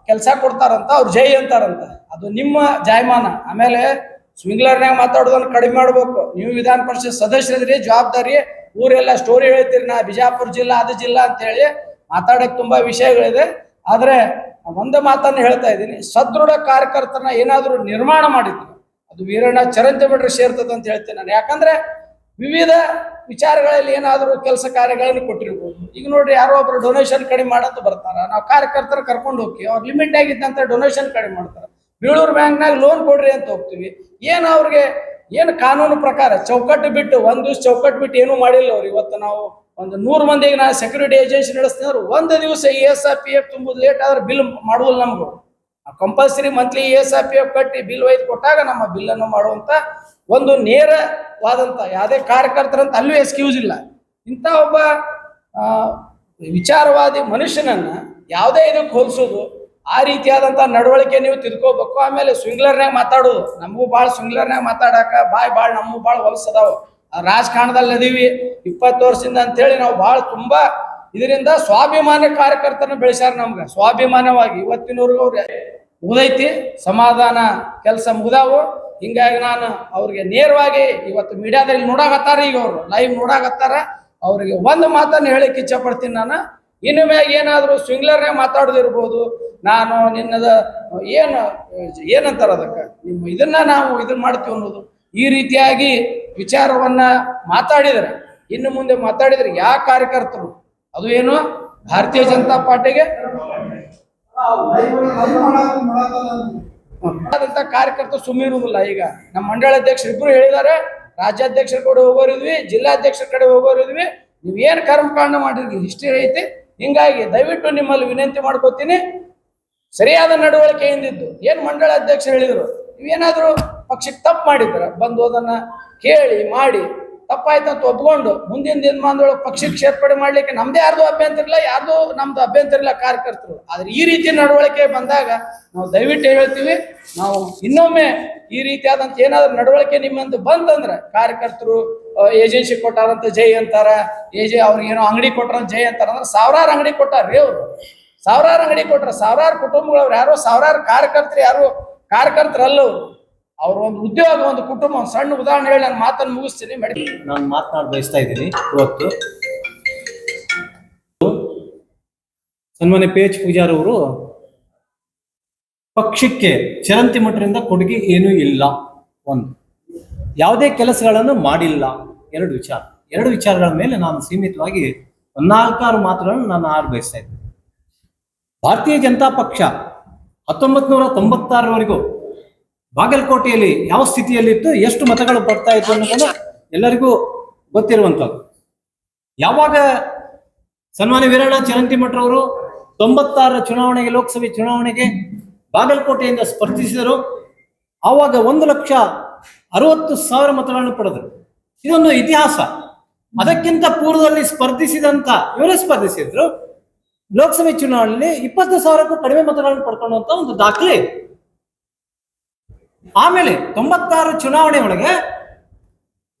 S2: ಕೆಲಸ ಕೊಡ್ತಾರಂತ, ಅವ್ರು ಜೈ ಅಂತಾರಂತ. ಅದು ನಿಮ್ಮ ಜಾಯಮಾನ. ಆಮೇಲೆ ಸ್ವಿಂಗ್ಲರ್ನಾಗ ಮಾತಾಡೋದನ್ನ ಕಡಿಮೆ ಮಾಡ್ಬೇಕು. ನೀವು ವಿಧಾನ ಪರಿಷತ್ ಸದಸ್ಯರಿದ್ರಿ, ಜವಾಬ್ದಾರಿ. ಊರೆಲ್ಲ ಸ್ಟೋರಿ ಹೇಳ್ತೀರಿ, ನಾ ಬಿಜಾಪುರ ಜಿಲ್ಲಾ ಅದು ಜಿಲ್ಲಾ ಅಂತ ಹೇಳಿ ಮಾತಾಡಕ್ ತುಂಬಾ ವಿಷಯಗಳಿದೆ. ಆದ್ರೆ ಒಂದೇ ಮಾತನ್ನು ಹೇಳ್ತಾ ಇದ್ದೀನಿ, ಸದೃಢ ಕಾರ್ಯಕರ್ತರನ್ನ ಏನಾದರೂ ನಿರ್ಮಾಣ ಮಾಡಿದ್ರು ಅದು ವೀರಣ್ಣ ಚರಂತಿಮಠರು ಸೇರ್ತದೆ ಅಂತ ಹೇಳ್ತೇನೆ ನಾನು. ಯಾಕಂದ್ರೆ ವಿವಿಧ ವಿಚಾರಗಳಲ್ಲಿ ಏನಾದರೂ ಕೆಲಸ ಕಾರ್ಯಗಳನ್ನು ಕೊಟ್ಟಿರ್ಬೋದು. ಈಗ ನೋಡ್ರಿ, ಯಾರೋ ಒಬ್ರು ಡೊನೇಷನ್ ಕಡಿಮೆ ಮಾಡಂತ ಬರ್ತಾರ, ನಾವು ಕಾರ್ಯಕರ್ತರು ಕರ್ಕೊಂಡು ಹೋಗ್ತೀವಿ, ಅವ್ರು ಲಿಮಿಟ್ ಆಗಿದ್ದಂತ ಡೊನೇಷನ್ ಕಡಿಮೆ ಮಾಡ್ತಾರೆ. ಬೀಳೂರು ಬ್ಯಾಂಕ್ನಾಗ ಲೋನ್ ಕೊಡ್ರಿ ಅಂತ ಹೋಗ್ತೀವಿ. ಏನು ಅವ್ರಿಗೆ ಏನು ಕಾನೂನು ಪ್ರಕಾರ ಚೌಕಟ್ಟು ಬಿಟ್ಟು, ಒಂದು ದಿವ್ಸ ಚೌಕಟ್ಟು ಬಿಟ್ಟು ಏನೂ ಮಾಡಿಲ್ಲ ಅವ್ರು. ಇವತ್ತು ನಾವು ಒಂದು 100 ಮಂದಿಗೆ ನಾ ಸೆಕ್ಯೂರಿಟಿ ಏಜೆನ್ಸಿ ನಡೆಸ್ತೀನಿ ಅಂದ್ರೆ ಒಂದು ದಿವಸ ESIPF ತುಂಬುದು ಲೇಟ್ ಆದ್ರೆ ಬಿಲ್ ಮಾಡುವಲ್ಲ ನಮಗೂ. ಕಂಪಲ್ಸರಿ ಮಂತ್ಲಿ ESIPF ಕಟ್ಟಿ ಬಿಲ್ ಒಯ್ದು ಕೊಟ್ಟಾಗ ನಮ್ಮ ಬಿಲ್ಲನ್ನು ಮಾಡುವಂತ ಒಂದು ನೇರವಾದಂತ ಯಾವುದೇ ಕಾರ್ಯಕರ್ತರಂತ ಅಲ್ಲೂ ಎಕ್ಸ್ಕ್ಯೂಸ್ ಇಲ್ಲ. ಇಂಥ ಒಬ್ಬ ವಿಚಾರವಾದಿ ಮನುಷ್ಯನನ್ನ ಯಾವುದೇ ಇದಕ್ಕೆ ಹೋಲಿಸೋದು, ಆ ರೀತಿಯಾದಂಥ ನಡವಳಿಕೆ ನೀವು ತಿದ್ಕೋಬೇಕು. ಆಮೇಲೆ ಸ್ವಿಂಗ್ಲರ್ನಾಗ ಮಾತಾಡೋದು, ನಮಗೂ ಭಾಳ ಸ್ವಿಂಗ್ಲರ್ನಾಗ ಮಾತಾಡಕ ಭಾಳ ನಮಗೂ ಭಾಳ ಹೊಲಸದಾವು. ರಾಜಕಾರಣದಲ್ಲಿ ಅದೀವಿ 20 ವರ್ಷದಿಂದ ಅಂತೇಳಿ ನಾವು ಭಾಳ ತುಂಬಾ ಇದರಿಂದ ಸ್ವಾಭಿಮಾನ ಕಾರ್ಯಕರ್ತರನ್ನ ಬೆಳೆಸ್ಯಾರ. ನಮ್ಗೆ ಸ್ವಾಭಿಮಾನವಾಗಿ ಇವತ್ತಿನವರೆಗೂ ಅವ್ರಿಗೆ ಮುಗ್ದೈತಿ, ಸಮಾಧಾನ ಕೆಲಸ ಮುಗ್ದಾವು. ಹಿಂಗಾಗಿ ನಾನು ಅವ್ರಿಗೆ ನೇರವಾಗಿ ಇವತ್ತು ಮೀಡಿಯಾದಲ್ಲಿ ನೋಡಾಕತ್ತಾರ, ಈಗ ಅವರು ಲೈವ್ ನೋಡಾಕತ್ತಾರ, ಅವ್ರಿಗೆ ಒಂದು ಮಾತನ್ನು ಹೇಳಿಕ್ಕೆ ಇಚ್ಛೆ ಪಡ್ತೀನಿ. ನಾನು ಇನ್ನು ಮ್ಯಾಗ ಏನಾದರೂ ಸ್ವಿಂಗ್ಲರ್ನಾಗ ಮಾತಾಡೋದಿರ್ಬೋದು, ನಾನು ನಿನ್ನದ ಏನಂತಾರ ಅದಕ್ಕೆ ನಿಮ್ಮ ಇದನ್ನ ನಾವು ಇದನ್ನ ಮಾಡ್ತೀವಿ ಅನ್ನೋದು, ಈ ರೀತಿಯಾಗಿ ವಿಚಾರವನ್ನ ಮಾತಾಡಿದರೆ, ಇನ್ನು ಮುಂದೆ ಮಾತಾಡಿದರೆ ಯಾವ ಕಾರ್ಯಕರ್ತರು ಅದು ಏನು ಭಾರತೀಯ ಜನತಾ ಪಾರ್ಟಿಗೆ ಕಾರ್ಯಕರ್ತರು ಸುಮ್ಮಿರುವುದಿಲ್ಲ. ಈಗ ನಮ್ಮ ಮಂಡಳ ಅಧ್ಯಕ್ಷರು ಇಬ್ರು ಹೇಳಿದ್ದಾರೆ, ರಾಜ್ಯಾಧ್ಯಕ್ಷರ ಕಡೆ ಹೋಗೋರಿದ್ವಿ, ಜಿಲ್ಲಾಧ್ಯಕ್ಷರ ಕಡೆ ಹೋಗೋರಿದ್ವಿ, ನೀವೇನು ಕರ್ಮಕಾಂಡ ಮಾಡಿದ್ರಿ ಹಿಸ್ಟ್ರಿ ಐತಿ. ಹಿಂಗಾಗಿ ದಯವಿಟ್ಟು ನಿಮ್ಮಲ್ಲಿ ವಿನಂತಿ ಮಾಡ್ಕೋತೀನಿ, ಸರಿಯಾದ ನಡವಳಿಕೆಯಿಂದಿದ್ದು ಏನು ಮಂಡಳ ಅಧ್ಯಕ್ಷರು ಹೇಳಿದ್ರು, ನೀವೇನಾದರೂ ಪಕ್ಷಕ್ಕೆ ತಪ್ಪು ಮಾಡಿದ್ರ ಬಂದು ಅದನ್ನ ಕೇಳಿ ಮಾಡಿ ತಪ್ಪಾಯ್ತು ಅಂತ ಒಪ್ಕೊಂಡು ಮುಂದಿನ ದಿನಮಾನದೊಳಗೆ ಪಕ್ಷಕ್ಕೆ ಸೇರ್ಪಡೆ ಮಾಡ್ಲಿಕ್ಕೆ ನಮ್ದೇ ಯಾರ್ದು ಅಭ್ಯಂತರ ಇಲ್ಲ, ಯಾರ್ದು ನಮ್ದು ಅಭ್ಯಂತರ ಇಲ್ಲ ಕಾರ್ಯಕರ್ತರು. ಆದ್ರೆ ಈ ರೀತಿ ನಡವಳಿಕೆ ಬಂದಾಗ ನಾವು ದಯವಿಟ್ಟು ಹೇಳ್ತೀವಿ, ನಾವು ಇನ್ನೊಮ್ಮೆ ಈ ರೀತಿಯಾದಂತ ಏನಾದ್ರು ನಡವಳಿಕೆ ನಿಮ್ಮಂದು ಬಂತಂದ್ರೆ ಕಾರ್ಯಕರ್ತರು ಏಜೆನ್ಸಿ ಕೊಟ್ಟಾರಂತ ಜೈ ಅಂತಾರ, ಅವ್ರಿಗೆ ಏನೋ ಅಂಗಡಿ ಕೊಟ್ರಂತ ಜೈ ಅಂತಾರ. ಅಂದ್ರೆ ಸಾವಿರಾರು ಅಂಗಡಿ ಕೊಟ್ಟಾರ್ರಿ ಅವರು, ಸಾವಿರಾರು ಅಂಗಡಿ ಕೊಟ್ರ, ಸಾವಿರಾರು ಕುಟುಂಬಗಳು ಅವ್ರು ಯಾರೋ ಸಾವಿರಾರು ಕಾರ್ಯಕರ್ತರು ಯಾರು ಕಾರ್ಯಕರ್ತರಲ್ಲ ಅವ್ರ ಒಂದು ಉದ್ಯೋಗ, ಒಂದು ಕುಟುಂಬ. ಒಂದು ಸಣ್ಣ ಉದಾಹರಣೆ ಹೇಳಿ ನಾನು ಮಾತನ್ನು ಮುಗಿಸ್ತೀನಿ.
S4: ನಾನು ಮಾತನಾಡ ಬಯಸ್ತಾ ಇದ್ದೀನಿ. ಇವತ್ತು ಸನ್ಮಾನ್ಯ PH ಪೂಜಾರ್ ಅವರು ಪಕ್ಷಕ್ಕೆ ಚರಂತಿ ಮಠದಿಂದ ಕೊಡುಗೆ ಏನೂ ಇಲ್ಲ, ಒಂದು ಯಾವುದೇ ಕೆಲಸಗಳನ್ನು ಮಾಡಿಲ್ಲ, ಎರಡು ವಿಚಾರಗಳ ಮೇಲೆ ನಾನು ಸೀಮಿತವಾಗಿ 4-6 ಮಾತುಗಳನ್ನು ನಾನು ಆರ್ಭಯಿಸ್ತಾ ಇದ್ದೀನಿ. ಭಾರತೀಯ ಜನತಾ ಪಕ್ಷ 1996ರವರೆಗೂ ಬಾಗಲಕೋಟೆಯಲ್ಲಿ ಯಾವ ಸ್ಥಿತಿಯಲ್ಲಿತ್ತು, ಎಷ್ಟು ಮತಗಳು ಬರ್ತಾ ಇತ್ತು ಅನ್ನೋದನ್ನು ಎಲ್ಲರಿಗೂ ಗೊತ್ತಿರುವಂಥದ್ದು. ಯಾವಾಗ ಸನ್ಮಾನ್ಯ ವೀರಣ್ಣ ಚರಂತಿಮಠರವರು 96ರ ಚುನಾವಣೆಗೆ, ಲೋಕಸಭೆ ಚುನಾವಣೆಗೆ ಬಾಗಲಕೋಟೆಯಿಂದ ಸ್ಪರ್ಧಿಸಿದರು, ಆವಾಗ 1,60,000 ಮತಗಳನ್ನು ಪಡೆದರು. ಇದೊಂದು ಇತಿಹಾಸ. ಅದಕ್ಕಿಂತ ಪೂರ್ವದಲ್ಲಿ ಇವರೇ ಸ್ಪರ್ಧಿಸಿದ್ರು. ಲೋಕಸಭೆ ಚುನಾವಣೆಯಲ್ಲಿ 20,000ಕ್ಕೂ ಕಡಿಮೆ ಮತಗಳನ್ನು ಪಡ್ಕೊಳ್ಳುವಂತ ಒಂದು ದಾಖಲೆ. ಆಮೇಲೆ 96 ಚುನಾವಣೆ ಒಳಗೆ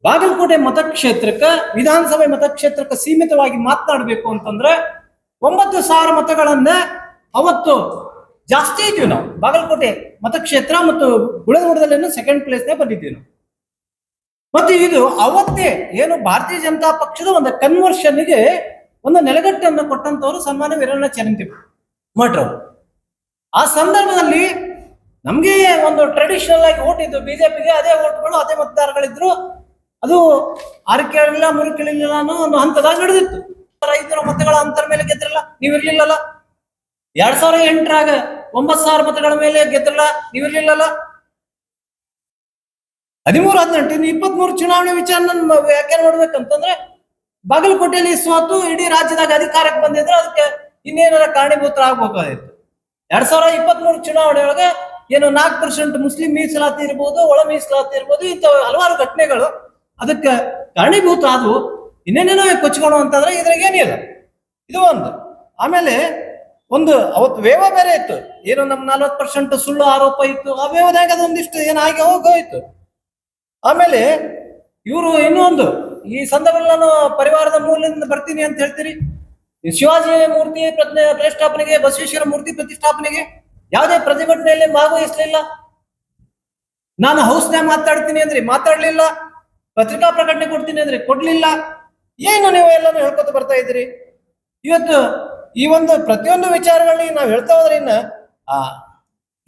S4: ಬಾಗಲಕೋಟೆ ಮತಕ್ಷೇತ್ರಕ್ಕೆ, ವಿಧಾನಸಭೆ ಮತಕ್ಷೇತ್ರಕ್ಕೆ ಸೀಮಿತವಾಗಿ ಮಾತನಾಡಬೇಕು ಅಂತಂದ್ರೆ 9,000 ಮತಗಳನ್ನ ಅವತ್ತು ಜಾಸ್ತಿ ಇದ್ವಿ ನಾವು. ಬಾಗಲಕೋಟೆ ಮತಕ್ಷೇತ್ರ ಮತ್ತು ಗುಳಗೂಡದಲ್ಲಿ ಸೆಕೆಂಡ್ ಪ್ಲೇಸ್ನೇ ಬಂದಿದ್ವಿ ನಾವು. ಮತ್ತೆ ಇದು ಅವತ್ತೇ ಏನು ಭಾರತೀಯ ಜನತಾ ಪಕ್ಷದ ಒಂದು ಕನ್ವರ್ಷನ್ಗೆ ಒಂದು ನೆಲೆಗಟ್ಟನ್ನು ಕೊಟ್ಟಂತವರು ಸನ್ಮಾನ್ಯ ವೀರಣ್ಣ ಚರಂತಿಮಠರವರು. ಆ ಸಂದರ್ಭದಲ್ಲಿ ನಮ್ಗೆ ಒಂದು ಟ್ರೆಡಿಷನಲ್ ಆಗಿ ಓಟ್ ಇದ್ದು, ಬಿಜೆಪಿಗೆ ಅದೇ ಓಟ್ಗಳು, ಅದೇ ಮತದಾರಗಳಿದ್ರು. ಅದು 6 ಕೇಳಿಲ್ಲ 3 ಕೇಳಿಲ್ಲ ಅನ್ನೋ ಒಂದು ಹಂತದಾಗ ನಡೆದಿತ್ತು. 500 ಮತಗಳ ಅಂತರ ಮೇಲೆ ಗೆದ್ರಲ್ಲ, ನೀವಿರ್ಲಿಲ್ಲಲ್ಲ. 2008ರಾಗ 9,000 ಮತಗಳ ಮೇಲೆ ಗೆದ್ರಲ್ಲ, ನೀವಿರ್ಲಿಲ್ಲಲ್ಲ. 13-18 23 ಚುನಾವಣೆ ವಿಚಾರ ವ್ಯಾಖ್ಯಾನ ಮಾಡ್ಬೇಕಂತಂದ್ರೆ ಬಾಗಲಕೋಟೆಯಲ್ಲಿ ಸೋತು ಇಡೀ ರಾಜ್ಯದಾಗ ಅಧಿಕಾರಕ್ಕೆ ಬಂದಿದ್ರೆ ಅದಕ್ಕೆ ಇನ್ನೇನಾರ ಕಾರಣೀಭೂತರ ಆಗ್ಬೇಕಾಗಿತ್ತು. 2023 ಚುನಾವಣೆ ಒಳಗೆ ಏನು 4% ಮುಸ್ಲಿಂ ಮೀಸಲಾತಿ ಇರ್ಬೋದು, ಒಳ ಮೀಸಲಾತಿ ಇರ್ಬೋದು, ಇಂಥ ಹಲವಾರು ಘಟನೆಗಳು ಅದಕ್ಕೆ ಕಾರಣೀಭೂತ ಆದವು. ಇನ್ನೇನೇನೋ ಕೊಚ್ಕೊಂಡು ಅಂತಂದ್ರೆ ಇದ್ರಾಗ ಏನಿಲ್ಲ. ಇದು ಒಂದು. ಆಮೇಲೆ ಒಂದು ಅವತ್ತು ವೇವ ಬೇರೆ ಇತ್ತು, ಏನು ನಮ್ 40% ಸುಳ್ಳು ಆರೋಪ ಇತ್ತು. ಆ ವೇವದಾಗ ಅದೊಂದಿಷ್ಟು ಏನಾಗಿ ಹೋಗೋಯ್ತು. ಆಮೇಲೆ ಇವರು ಇನ್ನೊಂದು, ಈ ಸಂದರ್ಭದಲ್ಲಿ ನಾನು ಪರಿವಾರದ ಮೂಲದಿಂದ ಬರ್ತೀನಿ ಅಂತ ಹೇಳ್ತೀರಿ. ಶಿವಾಜಿ ಮೂರ್ತಿ ಪ್ರತಿಷ್ಠಾಪನೆಗೆ, ಬಸವೇಶ್ವರ ಮೂರ್ತಿ ಪ್ರತಿಷ್ಠಾಪನೆಗೆ ಯಾವುದೇ ಪ್ರತಿಭಟನೆಯಲ್ಲಿ ಭಾಗವಹಿಸಲಿಲ್ಲ. ನಾನು ಹೌಸ್ನ್ಯಾಗ ಮಾತಾಡ್ತೀನಿ ಅಂದ್ರಿ, ಮಾತಾಡ್ಲಿಲ್ಲ. ಪತ್ರಿಕಾ ಪ್ರಕಟಣೆ ಕೊಡ್ತೀನಿ ಅಂದ್ರಿ, ಕೊಡ್ಲಿಲ್ಲ. ಏನು ನೀವು ಎಲ್ಲಾನು ಹೇಳ್ಕೊತ ಬರ್ತಾ ಇದ್ದೀರಿ. ಇವತ್ತು ಈ ಒಂದು ಪ್ರತಿಯೊಂದು ವಿಚಾರಗಳಲ್ಲಿ ನಾವು ಹೇಳ್ತಾ ಹೋದ್ರೆ ಇನ್ನ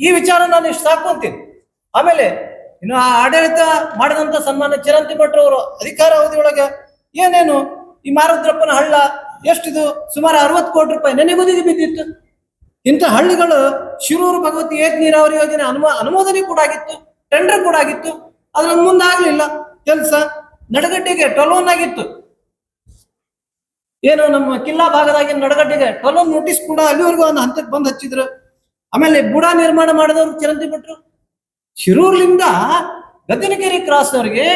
S4: ಈ ವಿಚಾರ ನಾನು ಇಷ್ಟು ಸಾಕೊಂತೀನಿ. ಆಮೇಲೆ ಇನ್ನು ಆ ಆಡಳಿತ ಮಾಡಿದಂತ ಸನ್ಮಾನ್ಯ ಚರಂತಿಮಠರವರು ಅಧಿಕಾರ ಅವಧಿಯೊಳಗೆ ಏನೇನು ಈ ಮಾರುದ್ರಪ್ಪನ ಹಳ್ಳ ಎಷ್ಟಿದು, ಸುಮಾರು 60 ಕೋಟಿ ರೂಪಾಯಿ ನೆನೆಗುದಿಗೆ ಬಿದ್ದಿತ್ತು. ಇಂಥ ಹಳ್ಳಿಗಳು ಶಿರೂರು ಭಗವತಿ ಏಕ ನೀರಾವರಿ ಯೋಜನೆ ಅನುಮೋದನೆ ಕೂಡ ಆಗಿತ್ತು, ಟೆಂಡರ್ ಕೂಡ ಆಗಿತ್ತು. ಅದ್ರಲ್ಲಿ ಮುಂದಾಗ್ಲಿಲ್ಲ ಕೆಲಸ. ನಡಗಟ್ಟಿಗೆ 12 ಆಗಿತ್ತು. ಏನು ನಮ್ಮ ಕಿಲ್ಲಾ ಭಾಗದಾಗಿನ ನಡಗಡ್ಡೆಗೆ ಟಲೋನ್ ನೋಟಿಸ್ ಕೂಡ ಅಲ್ಲಿವರೆಗೂ ಒಂದು ಹಂತಕ್ಕೆ ಬಂದು ಹಚ್ಚಿದ್ರು. ಆಮೇಲೆ ಬುಡ ನಿರ್ಮಾಣ ಮಾಡಿದವರು ಚಿರಂತಿ ಭಟ್ರು. ಶಿರೂರ್ಲಿಂದ ಗದ್ದನಕೆರೆ ಕ್ರಾಸ್ ಅವರಿಗೆ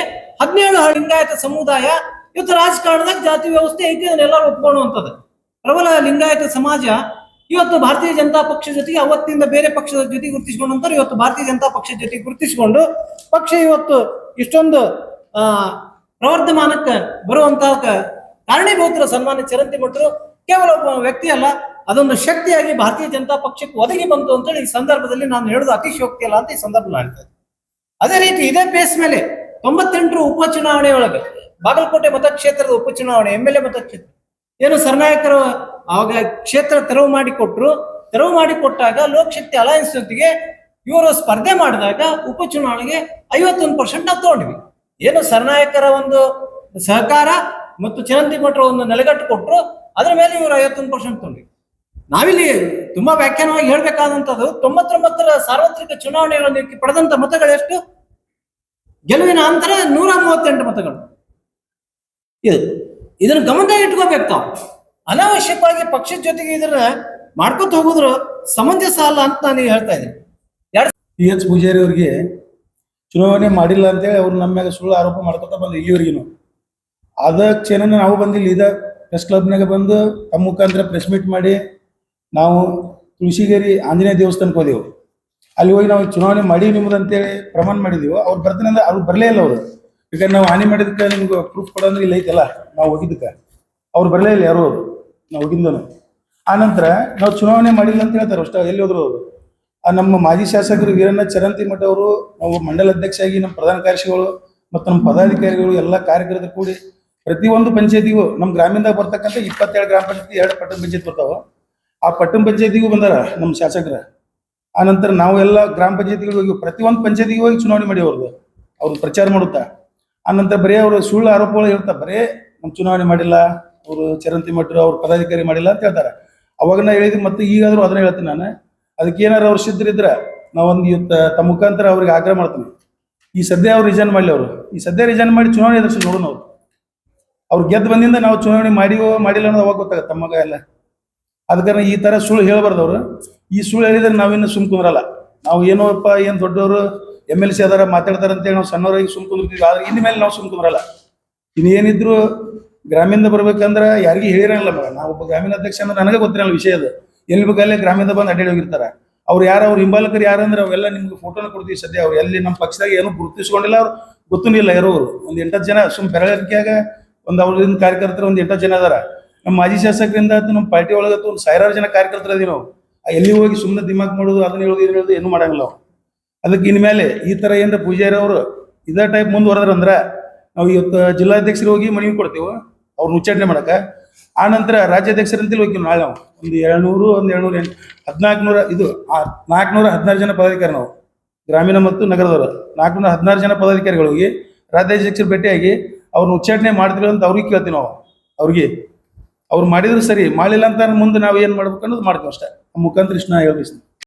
S4: 17 ಲಿಂಗಾಯತ ಸಮುದಾಯ ಇವತ್ತು ರಾಜಕಾರಣದಾಗ ಜಾತಿ ವ್ಯವಸ್ಥೆ ಐತಿ, ಅದನ್ನೆಲ್ಲರೂ ಒಪ್ಕೊಳ್ಳುವಂಥದ್ದು. ಪ್ರಬಲ ಲಿಂಗಾಯತ ಸಮಾಜ ಇವತ್ತು ಭಾರತೀಯ ಜನತಾ ಪಕ್ಷ ಜೊತೆಗೆ ಅವತ್ತಿಂದ ಬೇರೆ ಪಕ್ಷದ ಜೊತೆ ಗುರುತಿಸಿಕೊಂಡಂತಾರೆ. ಇವತ್ತು ಭಾರತೀಯ ಜನತಾ ಪಕ್ಷದ ಜೊತೆ ಗುರುತಿಸಿಕೊಂಡು ಪಕ್ಷ ಇವತ್ತು ಇಷ್ಟೊಂದು ಪ್ರವರ್ಧಮಾನಕ್ಕೆ ಬರುವಂತಹ ಕಾರಣೀಭೂತರ ಸನ್ಮಾನ್ಯ ಚಿರಂತಿ ಭಟ್ರು ಕೇವಲ ಒಬ್ಬ ವ್ಯಕ್ತಿ ಅಲ್ಲ, ಅದೊಂದು ಶಕ್ತಿಯಾಗಿ ಭಾರತೀಯ ಜನತಾ ಪಕ್ಷಕ್ಕೆ ಒದಗಿ ಬಂತು ಅಂತೇಳಿ ಈ ಸಂದರ್ಭದಲ್ಲಿ ನಾನು ಹೇಳೋದು ಅತಿಶಯೋಕ್ತಿ ಅಲ್ಲ ಅಂತ ಈ ಸಂದರ್ಭದಲ್ಲಿ ಹೇಳ್ತೇನೆ. ಅದೇ ರೀತಿ ಇದೇ ಬೇಸ್ ಮೇಲೆ 98 ಉಪಚುನಾವಣೆ ಒಳಗೆ ಬಾಗಲಕೋಟೆ ಮತಕ್ಷೇತ್ರದ ಉಪಚುನಾವಣೆ MLA ಮತಕ್ಷೇತ್ರ ಏನು ಸರ್ನಾಯಕರು ಆವಾಗ ಕ್ಷೇತ್ರ ತೆರವು ಮಾಡಿಕೊಟ್ಟಾಗ ಲೋಕಶಕ್ತಿ ಅಲಯನ್ಸ್ ಜೊತೆಗೆ ಇವರು ಸ್ಪರ್ಧೆ ಮಾಡಿದಾಗ ಉಪಚುನಾವಣೆಗೆ 51% ನಾವು ತಗೊಂಡ್ವಿ. ಏನು ಸರ್ನಾಯಕರ ಒಂದು ಸಹಕಾರ ಮತ್ತು ಚಿರಂತಿ ಭಟ್ರು ಒಂದು ನೆಲೆಗಟ್ಟು ಕೊಟ್ಟರು, ಅದರ ಮೇಲೆ ಇವರು 51% ತಗೊಂಡ್ವಿ. ನಾವಿಲ್ಲಿ ತುಂಬಾ ವ್ಯಾಖ್ಯಾನವಾಗಿ ಹೇಳ್ಬೇಕಾದಂಥದ್ದು 99ರ ಸಾರ್ವತ್ರಿಕ ಚುನಾವಣೆಗಳಲ್ಲಿ ಪಡೆದಂತ ಮತಗಳು ಎಷ್ಟು? ಗೆಲುವಿನ ಅಂತರ 138 ಮತಗಳು. ಇದನ್ನ ಗಮನದಾಗ ಇಟ್ಕೋಬೇಕು ತಾವು. ಅನಾವಶ್ಯಕವಾಗಿ ಪಕ್ಷದ ಜೊತೆಗೆ ಇದನ್ನ ಮಾಡ್ಕೊತ ಹೋಗುದ್ರು ಸಮಂಜಸ ಅಲ್ಲ ಅಂತ ನಾನು ಹೇಳ್ತಾ ಇದ್ದೀನಿ.
S3: PH ಪೂಜಾರಿ ಅವ್ರಿಗೆ ಚುನಾವಣೆ ಮಾಡಿಲ್ಲ ಅಂತೇಳಿ ಅವ್ರು ನಮ್ಮ ಮ್ಯಾಗ ಸುಳ್ಳು ಆರೋಪ ಮಾಡ್ಕೊತ ಬಂದು ಇಲ್ಲಿವರೆಗಿನು ಅದ ಕ್ಷಣ ನಾವು ಬಂದಿಲ್ಲ ಇದ ಪ್ರೆಸ್ ಕ್ಲಬ್ನಾಗ ಬಂದು ತಮ್ಮ ಮುಖಾಂತರ ಪ್ರೆಸ್ ಮೀಟ್ ಮಾಡಿ ನಾವು ತುಳಸಿಗೇರಿ ಆಂಜನೇಯ ದೇವಸ್ಥಾನಕ್ಕೆ ಹೋದೆವು. ಅಲ್ಲಿ ಹೋಗಿ ನಾವು ಚುನಾವಣೆ ಮಾಡೀವಿ ನಿಮ್ಮದು ಅಂತೇಳಿ ಪ್ರಮಾಣ ಮಾಡಿದೀವಿ. ಅವ್ರು ಬರ್ತೀನಿ ಅಂದ್ರೆ ಅವ್ರು ಬರಲೇ ಇಲ್ಲ. ಅವರು ಯಾಕಂದ್ರೆ ನಾವು ಹಾನಿ ಮಾಡಿದಕ್ಕೆ ನಿಮ್ಗೆ ಪ್ರೂಫ್ ಕೊಡೋಂದ್ರೆ ಇಲ್ಲ ಐತಲ್ಲ, ನಾವು ಹೋಗಿದ್ದಕ್ಕೆ ಅವ್ರು ಬರಲೇ ಇಲ್ಲ ಯಾರು. ಅವರು ನಾವು ಹೋಗಿದ್ದನು ಆನಂತರ ನಾವು ಚುನಾವಣೆ ಮಾಡಿಲ್ಲ ಅಂತ ಹೇಳ್ತಾರೆ ಅಷ್ಟ. ಎಲ್ಲಿ ಹೋದ್ರು ಅವರು ನಮ್ಮ ಮಾಜಿ ಶಾಸಕರು ವೀರಣ್ಣ ಚರಂತಿಮಠ ಅವರು, ನಾವು ಮಂಡಲ ಅಧ್ಯಕ್ಷ ಆಗಿ ನಮ್ಮ ಪ್ರಧಾನ ಕಾರ್ಯದರ್ಶಿಗಳು ಮತ್ತು ನಮ್ಮ ಪದಾಧಿಕಾರಿಗಳು ಎಲ್ಲ ಕಾರ್ಯಕರ್ತರು ಕೂಡಿ ಪ್ರತಿಯೊಂದು ಪಂಚಾಯತಿಗೂ ನಮ್ಮ ಗ್ರಾಮೀಣದಾಗ ಬರ್ತಕ್ಕಂಥ 27 ಗ್ರಾಮ ಪಂಚಾಯತಿ 2 ಪಟ್ಟಣ ಪಂಚಾಯತ್ ಬರ್ತಾವ. ಆ ಪಟ್ಟಣ ಪಂಚಾಯತಿಗೂ ಬಂದಾರ ನಮ್ಮ ಶಾಸಕರ. ಆನಂತರ ನಾವು ಎಲ್ಲ ಗ್ರಾಮ ಪಂಚಾಯತಿಗಳು ಹೋಗಿ ಪ್ರತಿಯೊಂದು ಪಂಚಾಯತಿಗೆ ಹೋಗಿ ಚುನಾವಣೆ ಮಾಡಿ ಅವ್ರು ಪ್ರಚಾರ ಮಾಡುತ್ತಾ. ಆನಂತರ ಬರೀ ಅವರು ಸುಳ್ಳು ಆರೋಪಗಳು ಹೇಳ್ತಾ ಬರೀ ನಮ್ಮ ಚುನಾವಣೆ ಮಾಡಿಲ್ಲ, ಅವರು ಚರಂತಿ ಮಠರು ಅವ್ರ ಪದಾಧಿಕಾರಿ ಮಾಡಿಲ್ಲ ಅಂತ ಹೇಳ್ತಾರೆ. ಅವಾಗ ನಾ ಹೇಳಿದ್ವಿ, ಮತ್ತೆ ಈಗಾದ್ರೂ ಅದನ್ನ ಹೇಳ್ತೀನಿ ನಾನು. ಅದಕ್ಕೆ ಏನಾರು ಅವ್ರು ಸಿದ್ಧರಿದ್ರೆ ನಾವೊಂದು ತಮ್ಮ ಮುಖಾಂತರ ಅವ್ರಿಗೆ ಆಗ್ರಹ ಮಾಡ್ತೀನಿ. ಈ ಸದ್ಯ ಅವ್ರು ರಿಜೈನ್ ಮಾಡಲಿ. ಈ ಸದ್ಯ ರಿಜೈನ್ ಮಾಡಿ ಚುನಾವಣೆ ಎದುರಿಸಿ ನೋಡೋಣ. ಅವ್ರು ಗೆದ್ದು ಬಂದಿಂದ ನಾವು ಚುನಾವಣೆ ಮಾಡಿವೋ ಮಾಡಿಲ್ಲ ಅನ್ನೋದು ಅವಾಗ ಗೊತ್ತಾಗತ್ತೆ ತಮ್ಮಗ ಎಲ್ಲ. ಅದಕ್ಕೆ ಈ ತರ ಸುಳ್ಳು ಹೇಳಬಾರ್ದು. ಅವರು ಈ ಸುಳ್ಳು ಹೇಳಿದ್ರೆ ನಾವಿನ್ನು ಸುಮ್ ಕುಂದ್ರಲ್ಲ. ನಾವು ಏನೋಪ್ಪ ಏನು ದೊಡ್ಡವರು MLC ಅದಾರ ಮಾತಾಡ್ತಾರ ಅಂತೇಳಿ ನಾವು ಸಣ್ಣವರಾಗಿ ಸುಮ್ ಕುಂದಿರ್ತೀವಿ. ಆದ್ರೆ ಇನ್ನು ಮೇಲೆ ನಾವು ಸುಮ್ ಕುಂದ್ರಲ್ಲ. ಇನ್ನೇನಿದ್ರು ಗ್ರಾಮೀಣ ಬರ್ಬೇಕಂದ್ರೆ ಯಾರಿಗೂ ಹೇಳಿರಲ್ಲ. ನಾವು ಒಬ್ಬ ಗ್ರಾಮೀಣ ಅಧ್ಯಕ್ಷ ಅಂದ್ರೆ ನನಗೆ ಗೊತ್ತಿರಲ್ಲ ವಿಷಯದ. ಎಲ್ಲಿ ಬೇಕಲ್ಲೇ ಗ್ರಾಮೀಣ ಬಂದು ಅಡ್ಡಾಡಿ ಹೋಗಿರ್ತಾರೆ. ಅವ್ರು ಅವ್ರ ಹಿಂಬಾಲಕರು ಯಾರಂದ್ರೆ ಅವೆಲ್ಲ ನಿಮ್ಗೆ ಫೋಟೋನ ಕೊಡ್ತೀವಿ. ಸದ್ಯ ಅವ್ರು ಎಲ್ಲಿ ನಮ್ಮ ಪಕ್ಷದಾಗ ಏನು ಗುರುತಿಸ್ಕೊಂಡಿಲ್ಲ, ಅವ್ರು ಗೊತ್ತೂ ಇಲ್ಲ ಯಾರೋ. ಒಂದು 8 ಜನ ಸುಮ್ ಬೆರಳಿಕೆಯಾಗ ಒಂದು ಅವ್ರಿಂದ ಕಾರ್ಯಕರ್ತರು ಒಂದು 8 ಜನ ಅದಾರ. ನಮ್ಮ ಮಾಜಿ ಶಾಸಕರಿಂದ ನಮ್ಮ ಪಾರ್ಟಿ ಒಳಗತ್ತು ಒಂದು 1000 ಜನ ಕಾರ್ಯಕರ್ತರು ಅದೀವಿ ನಾವು. ಎಲ್ಲಿ ಹೋಗಿ ಸುಮ್ಮನೆ ದಿಮಾಕ್ ಮಾಡೋದು, ಅದನ್ನ ಹೇಳೋದು ಇದನ್ನ ಹೇಳೋದು ಏನು ಮಾಡಂಗಿಲ್ಲ ನಾವು. ಅದಕ್ಕೆ ಇನ್ಮೇಲೆ ಈ ತರ ಏನಾರ ಪೂಜಾರಿ ಅವರು ಇದೇ ಟೈಪ್ ಮುಂದುವರೆದ್ರಂದ್ರೆ ನಾವು ಇವತ್ತು ಜಿಲ್ಲಾಧ್ಯಕ್ಷರು ಹೋಗಿ ಮನವಿ ಕೊಡ್ತೀವಿ ಅವ್ರನ್ನ ಉಚ್ಚಾಟನೆ ಮಾಡಕ. ಆ ನಂತರ ರಾಜ್ಯಾಧ್ಯಕ್ಷರಂತೇಳಿ ಹೋಗ್ತೀವಿ ನಾಳೆ ನಾವು ಒಂದು 1416 ಜನ ಪದಾಧಿಕಾರಿ, ನಾವು ಗ್ರಾಮೀಣ ಮತ್ತು ನಗರದವರು 416 ಜನ ಪದಾಧಿಕಾರಿಗಳು ಹೋಗಿ ರಾಜ್ಯಾಧ್ಯಕ್ಷರು ಭೇಟಿಯಾಗಿ ಅವ್ರನ್ನ ಉಚ್ಚಾಟನೆ ಮಾಡ್ತೀವಿ ಅಂತ ಅವ್ರಿಗೆ ಕೇಳ್ತೀವಿ ನಾವು. ಅವ್ರು ಮಾಡಿದ್ರು ಸರಿ, ಮಾಡಿಲ್ಲ ಅಂತ ಮುಂದೆ ನಾವು ಏನ್ ಮಾಡ್ಬೇಕು ಅನ್ನೋದು ಮಾಡ್ತೀವಿ ಅಷ್ಟೇ. ಮುಖಾಂತರ ಇಷ್ಟ ಹೇಳ್ಬೇಕು.